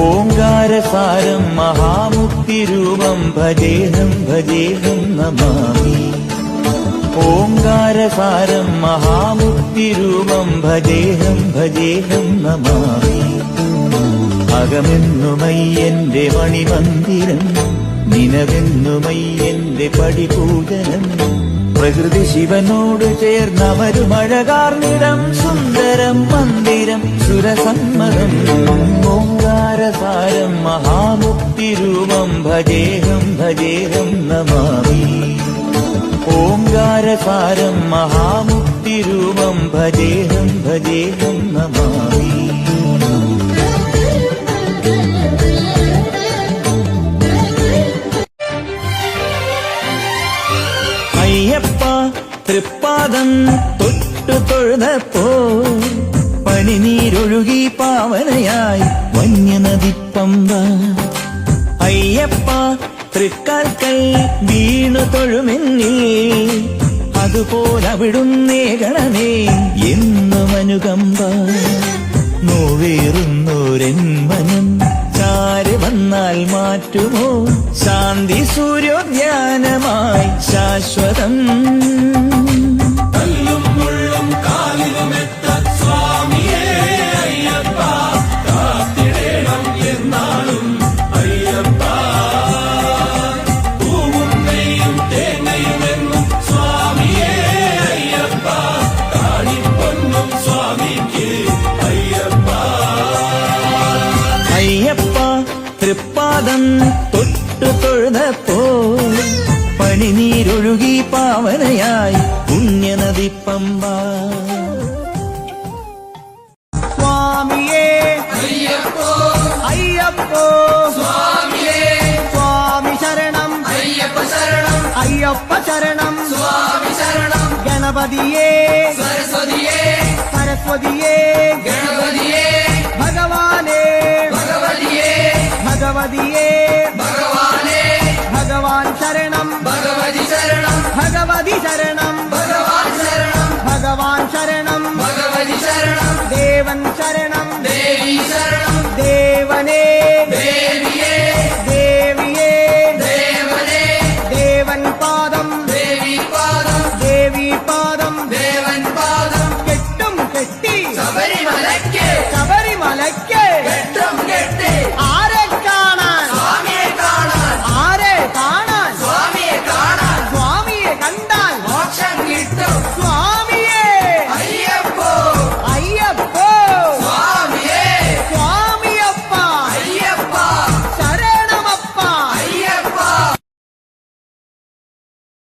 ഓംകാരസാരം മഹാമുക്തിരൂപം ഭജേഹം ഭജേഹം നമാമി. ഓംകാരസാരം മഹാമുക്തിരൂപം ഭജേഹം ഭജേഹം നമാമി. അകമെന്നുമയ്യന്റെ മണിമന്ദിരം, നിനവെന്നുമയ്യന്റെ പടിപൂജനം. പ്രകൃതി ശിവനോട് ചേർന്നവരുമഴകാർന്നിടം, സുന്ദരം മന്ദിരം സുരസമ്മതം. ഓംകാരസാരം മഹാമുക്തിരൂപം ഭജേഹം ഭജേഹം നമാമി. ഓംകാരസാരം മഹാമുക്തിരൂപം ഭജേഹം ഭജേഹം നമാമി. അയ്യപ്പ തൃപ്പാദം തൊട്ടു തൊഴുതപ്പോ പനിനീരൊഴുകി പാവനയായി വന്യനദിപ്പമ്പ. അയ്യപ്പ തൃക്കാൽക്കൽ വീണു തൊഴുമെന്നിൽ, അതുപോലവിടുന്നേ ഗണമേ എന്നും അനുകമ്പ. നോവേറുന്നോരെൻ മനം ചാരി വന്നാൽ മാറ്റുമോ ശാന്തി സൂര്യോദ്യാനമായി ശാശ്വതം. തൃപ്പാദം തൊട്ടു തൊഴുതപ്പോ പനിനീരൊഴുകി പാവനയായി പുണ്യനദിപ്പമ്പ. സ്വാമിയേ അയ്യപ്പോ അയ്യപ്പോ സ്വാമിയേ സ്വാമി ശരണം അയ്യപ്പ ശരണം അയ്യപ്പ ശരണം സ്വാമി ശരണം. ഗണപതിയേ സരസ്വതിയേ സരസ്വതിയേ ഗണപതിയേ ഭഗവാനേ ഭഗവതിയേ ഭഗവതിയേ ഭഗവാനേ ഭഗവാൻ ശരണം ഭഗവതി ശരണം ഭഗവതി ശരണം.